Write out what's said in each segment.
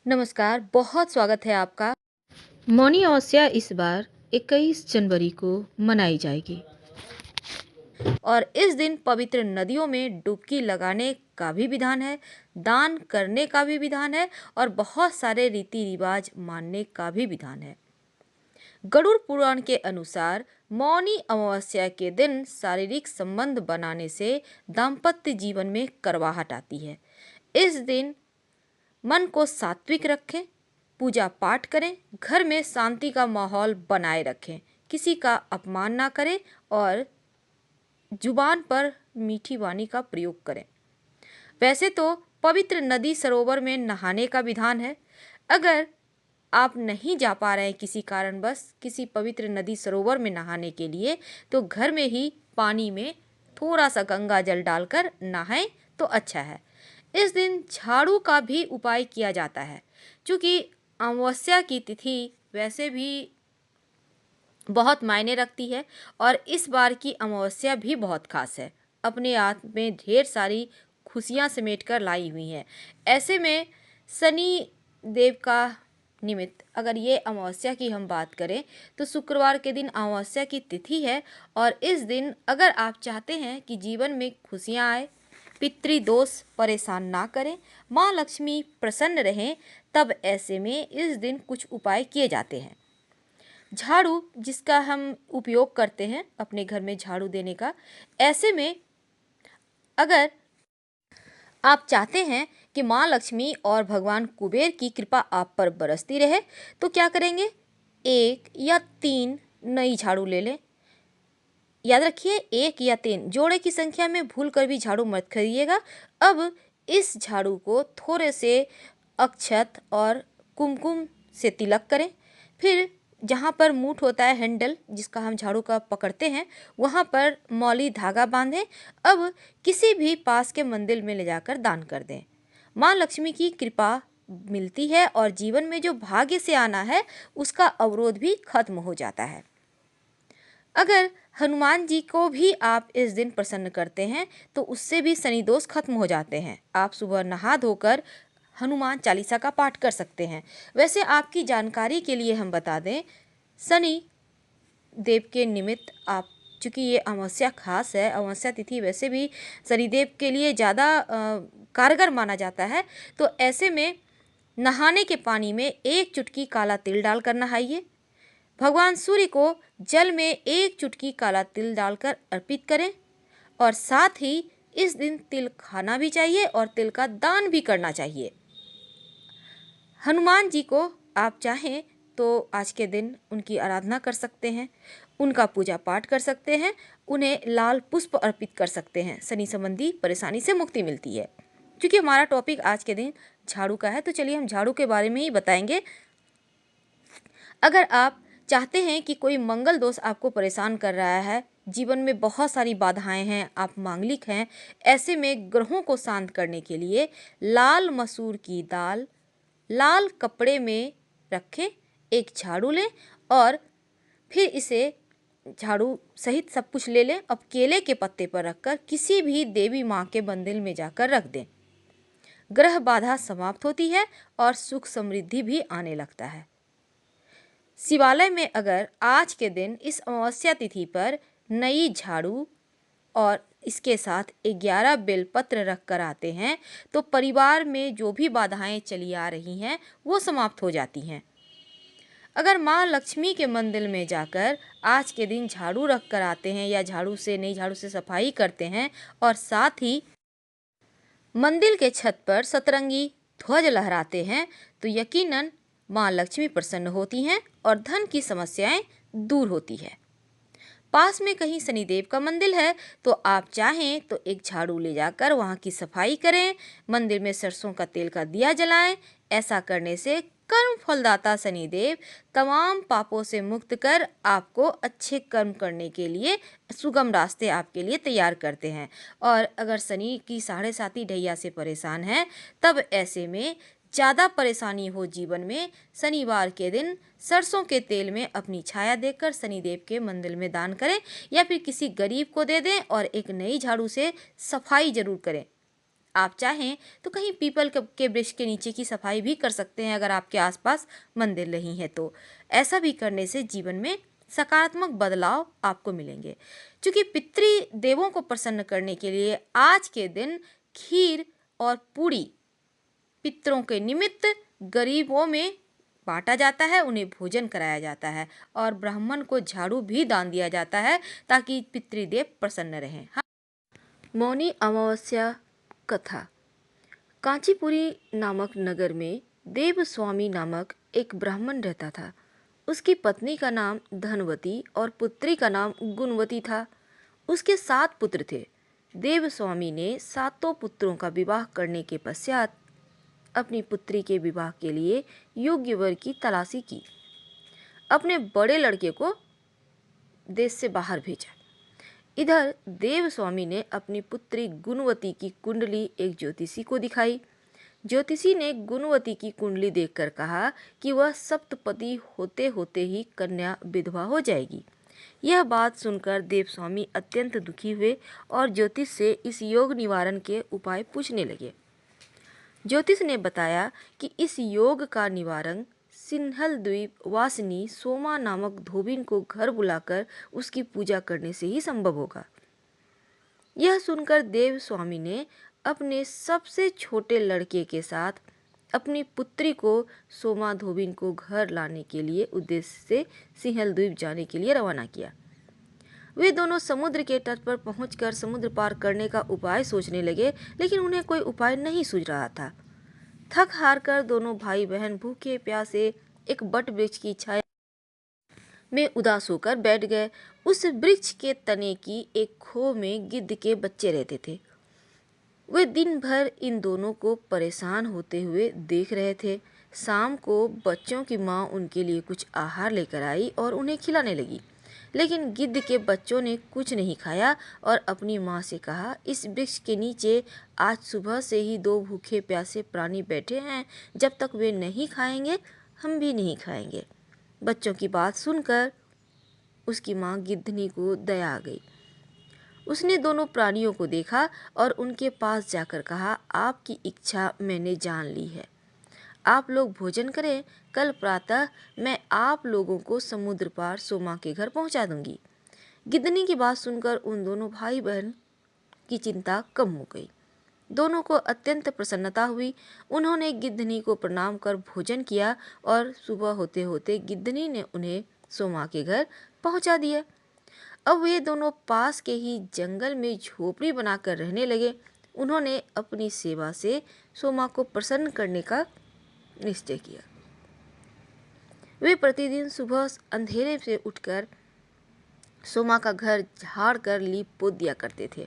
नमस्कार, बहुत स्वागत है आपका। मौनी अमावस्या इस बार 21 जनवरी को मनाई जाएगी और इस दिन पवित्र नदियों में डुबकी लगाने का भी विधान है, दान करने का भी विधान है और बहुत सारे रीति रिवाज मानने का भी विधान है। गरुड़ पुराण के अनुसार मौनी अमावस्या के दिन शारीरिक संबंध बनाने से दाम्पत्य जीवन में करवाहट आती है। इस दिन मन को सात्विक रखें, पूजा पाठ करें, घर में शांति का माहौल बनाए रखें, किसी का अपमान ना करें और जुबान पर मीठी वाणी का प्रयोग करें। वैसे तो पवित्र नदी सरोवर में नहाने का विधान है। अगर आप नहीं जा पा रहे हैं किसी कारणवश किसी पवित्र नदी सरोवर में नहाने के लिए, तो घर में ही पानी में थोड़ा सा गंगा जल डालकर नहाएं तो अच्छा है। इस दिन झाड़ू का भी उपाय किया जाता है, क्योंकि अमावस्या की तिथि वैसे भी बहुत मायने रखती है और इस बार की अमावस्या भी बहुत खास है। अपने हाथ में ढेर सारी खुशियाँ समेट कर लाई हुई हैं। ऐसे में शनि देव का निमित्त अगर ये अमावस्या की हम बात करें तो शुक्रवार के दिन अमावस्या की तिथि है और इस दिन अगर आप चाहते हैं कि जीवन में खुशियाँ आए, पितृदोष परेशान ना करें, माँ लक्ष्मी प्रसन्न रहें, तब ऐसे में इस दिन कुछ उपाय किए जाते हैं। झाड़ू जिसका हम उपयोग करते हैं अपने घर में झाड़ू देने का, ऐसे में अगर आप चाहते हैं कि माँ लक्ष्मी और भगवान कुबेर की कृपा आप पर बरसती रहे, तो क्या करेंगे, 1 या 3 नई झाड़ू ले लें। याद रखिए 1 या 3 जोड़े की संख्या में भूल कर भी झाड़ू मत खरीदिएगा। अब इस झाड़ू को थोड़े से अक्षत और कुमकुम से तिलक करें। फिर जहाँ पर मूठ होता है, हैंडल जिसका हम झाड़ू का पकड़ते हैं, वहाँ पर मौली धागा बांधें। अब किसी भी पास के मंदिर में ले जाकर दान कर दें। माँ लक्ष्मी की कृपा मिलती है और जीवन में जो भाग्य से आना है उसका अवरोध भी खत्म हो जाता है। अगर हनुमान जी को भी आप इस दिन प्रसन्न करते हैं तो उससे भी शनि दोष खत्म हो जाते हैं। आप सुबह नहा धोकर हनुमान चालीसा का पाठ कर सकते हैं। वैसे आपकी जानकारी के लिए हम बता दें, शनि देव के निमित्त आप, चूँकि ये अमावस्या खास है, अमावस्या तिथि वैसे भी शनिदेव के लिए ज़्यादा कारगर माना जाता है, तो ऐसे में नहाने के पानी में 1 चुटकी काला तिल डालकर नहाइए। भगवान सूर्य को जल में 1 चुटकी काला तिल डालकर अर्पित करें और साथ ही इस दिन तिल खाना भी चाहिए और तिल का दान भी करना चाहिए। हनुमान जी को आप चाहें तो आज के दिन उनकी आराधना कर सकते हैं, उनका पूजा पाठ कर सकते हैं, उन्हें लाल पुष्प अर्पित कर सकते हैं। शनि संबंधी परेशानी से मुक्ति मिलती है। क्योंकि हमारा टॉपिक आज के दिन झाड़ू का है, तो चलिए हम झाड़ू के बारे में ही बताएंगे। अगर आप चाहते हैं कि कोई मंगल दोष आपको परेशान कर रहा है, जीवन में बहुत सारी बाधाएं हैं, आप मांगलिक हैं, ऐसे में ग्रहों को शांत करने के लिए लाल मसूर की दाल लाल कपड़े में रखें, 1 झाड़ू लें और फिर इसे झाड़ू सहित सब कुछ ले लें। अब केले के पत्ते पर रखकर किसी भी देवी माँ के मंदिर में जाकर रख दें। ग्रह बाधा समाप्त होती है और सुख समृद्धि भी आने लगता है। शिवालय में अगर आज के दिन इस अमावस्या तिथि पर नई झाड़ू और इसके साथ 11 बेलपत्र रख कर आते हैं तो परिवार में जो भी बाधाएं चली आ रही हैं वो समाप्त हो जाती हैं। अगर माँ लक्ष्मी के मंदिर में जाकर आज के दिन झाड़ू रख कर आते हैं या नई झाड़ू से सफाई करते हैं और साथ ही मंदिर के छत पर सतरंगी ध्वज लहराते हैं, तो यकीनन माँ लक्ष्मी प्रसन्न होती हैं और धन की समस्याएं दूर होती है। पास में कहीं शनिदेव का मंदिर है तो आप चाहें तो 1 झाड़ू ले जाकर वहाँ की सफाई करें, मंदिर में सरसों का तेल का दिया जलाएं। ऐसा करने से कर्म फलदाता शनिदेव तमाम पापों से मुक्त कर आपको अच्छे कर्म करने के लिए सुगम रास्ते आपके लिए तैयार करते हैं। और अगर शनि की 7.5 ढैया से परेशान हैं, तब ऐसे में ज़्यादा परेशानी हो जीवन में, शनिवार के दिन सरसों के तेल में अपनी छाया देकर शनिदेव के मंदिर में दान करें या फिर किसी गरीब को दे दें और एक नई झाड़ू से सफाई जरूर करें। आप चाहें तो कहीं पीपल के वृक्ष के नीचे की सफाई भी कर सकते हैं, अगर आपके आसपास मंदिर नहीं है तो। ऐसा भी करने से जीवन में सकारात्मक बदलाव आपको मिलेंगे। क्योंकि पितृदेवों को प्रसन्न करने के लिए आज के दिन खीर और पूड़ी पितरों के निमित्त गरीबों में बांटा जाता है, उन्हें भोजन कराया जाता है और ब्राह्मण को झाड़ू भी दान दिया जाता है ताकि पितृदेव प्रसन्न रहें। मौनी अमावस्या कथा। कांचीपुरी नामक नगर में देवस्वामी नामक एक ब्राह्मण रहता था। उसकी पत्नी का नाम धनवती और पुत्री का नाम गुणवती था। उसके 7 पुत्र थे। देवस्वामी ने 7 पुत्रों का विवाह करने के पश्चात अपनी पुत्री के विवाह के लिए योग्य वर की तलाशी की। अपने बड़े लड़के को देश से बाहर भेजा। इधर देवस्वामी ने अपनी पुत्री गुणवती की कुंडली एक ज्योतिषी को दिखाई। ज्योतिषी ने गुणवती की कुंडली देखकर कहा कि वह सप्तपदी होते होते ही कन्या विधवा हो जाएगी। यह बात सुनकर देवस्वामी अत्यंत दुखी हुए और ज्योतिष से इस योग निवारण के उपाय पूछने लगे। ज्योतिष ने बताया कि इस योग का निवारण सिंहल द्वीप वासिनी सोमा नामक धोबिन को घर बुलाकर उसकी पूजा करने से ही संभव होगा। यह सुनकर देवस्वामी ने अपने सबसे छोटे लड़के के साथ अपनी पुत्री को सोमा धोबिन को घर लाने के लिए उद्देश्य से सिंहल द्वीप जाने के लिए रवाना किया। वे दोनों समुद्र के तट पर पहुंचकर समुद्र पार करने का उपाय सोचने लगे, लेकिन उन्हें कोई उपाय नहीं सूझ रहा था। थक हार कर दोनों भाई बहन भूखे प्यासे एक बट वृक्ष की छाया में उदास होकर बैठ गए। उस वृक्ष के तने की एक खो में गिद्ध के बच्चे रहते थे। वे दिन भर इन दोनों को परेशान होते हुए देख रहे थे। शाम को बच्चों की माँ उनके लिए कुछ आहार लेकर आई और उन्हें खिलाने लगी, लेकिन गिद्ध के बच्चों ने कुछ नहीं खाया और अपनी माँ से कहा, इस वृक्ष के नीचे आज सुबह से ही 2 भूखे प्यासे प्राणी बैठे हैं, जब तक वे नहीं खाएंगे हम भी नहीं खाएंगे। बच्चों की बात सुनकर उसकी माँ गिद्धनी को दया आ गई। उसने दोनों प्राणियों को देखा और उनके पास जाकर कहा, आपकी इच्छा मैंने जान ली है, आप लोग भोजन करें। कल प्रातः मैं आप लोगों को समुद्र पार सोमा के घर पहुंचा दूंगी। गिद्धनी की बात सुनकर उन दोनों भाई बहन की चिंता कम हो गई। दोनों को अत्यंत प्रसन्नता हुई। उन्होंने गिद्धनी को प्रणाम कर भोजन किया और सुबह होते होते गिद्धनी ने उन्हें सोमा के घर पहुंचा दिया। अब वे दोनों पास के ही जंगल में झोपड़ी बनाकर रहने लगे। उन्होंने अपनी सेवा से सोमा को प्रसन्न करने का निश्चय किया। वे प्रतिदिन सुबह अंधेरे से उठकर सोमा का घर झाड़ कर लीप पोत दिया करते थे।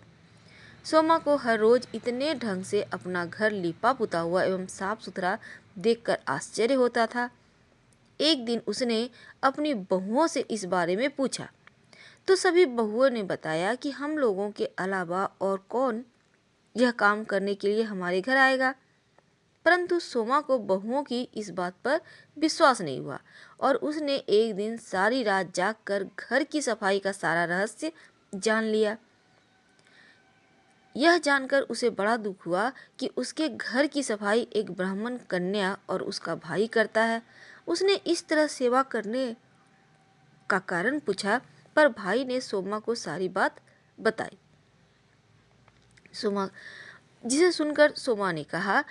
सोमा को हर रोज इतने ढंग से अपना घर लीपा पुता हुआ एवं साफ सुथरा देखकर आश्चर्य होता था। एक दिन उसने अपनी बहुओं से इस बारे में पूछा, तो सभी बहुओं ने बताया कि हम लोगों के अलावा और कौन यह काम करने के लिए हमारे घर आएगा। परंतु सोमा को बहुओं की इस बात पर विश्वास नहीं हुआ और उसने एक दिन सारी रात जागकर घर की सफाई का सारा रहस्य जान लिया। यह जानकर उसे बड़ा दुख हुआ कि उसके घर की सफाई एक ब्राह्मण कन्या और उसका भाई करता है। उसने इस तरह सेवा करने का कारण पूछा, पर भाई ने सोमा को सारी बात बताई। जिसे सुनकर सोमा ने कहा,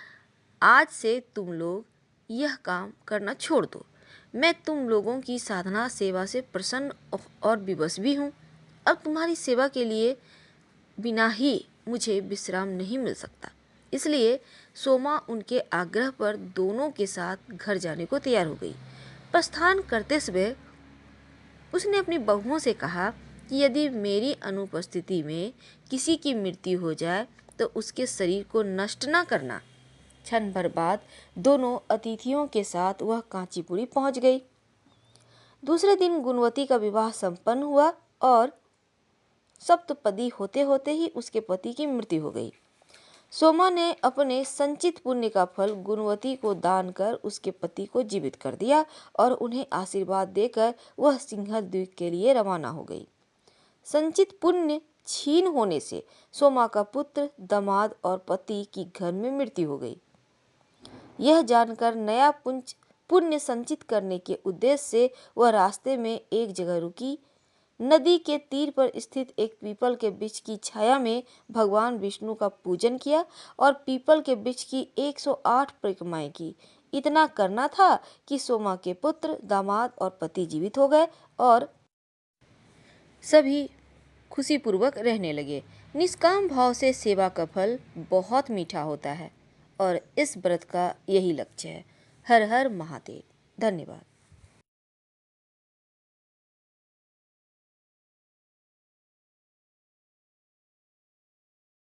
आज से तुम लोग यह काम करना छोड़ दो। मैं तुम लोगों की साधना सेवा से प्रसन्न और विवश भी हूँ। अब तुम्हारी सेवा के लिए बिना ही मुझे विश्राम नहीं मिल सकता। इसलिए सोमा उनके आग्रह पर दोनों के साथ घर जाने को तैयार हो गई। प्रस्थान करते समय उसने अपनी बहुओं से कहा कि यदि मेरी अनुपस्थिति में किसी की मृत्यु हो जाए तो उसके शरीर को नष्ट न करना। क्षण भर बाद दोनों अतिथियों के साथ वह कांचीपुरी पहुंच गई। दूसरे दिन गुणवती का विवाह संपन्न हुआ और सप्तपदी होते होते ही उसके पति की मृत्यु हो गई। सोमा ने अपने संचित पुण्य का फल गुणवती को दान कर उसके पति को जीवित कर दिया और उन्हें आशीर्वाद देकर वह सिंहल द्वीप के लिए रवाना हो गई। संचित पुण्य छीन होने से सोमा का पुत्र, दामाद और पति की घर में मृत्यु हो गई। यह जानकर नया पुण्य संचित करने के उद्देश्य से वह रास्ते में एक जगह रुकी। नदी के तीर पर स्थित एक पीपल के वृक्ष की छाया में भगवान विष्णु का पूजन किया और पीपल के वृक्ष की 108 परिक्रमाएं की। इतना करना था कि सोमा के पुत्र, दामाद और पति जीवित हो गए और सभी खुशीपूर्वक रहने लगे। निष्काम भाव से सेवा का फल बहुत मीठा होता है और इस व्रत का यही लक्ष्य है। हर हर महादेव। धन्यवाद।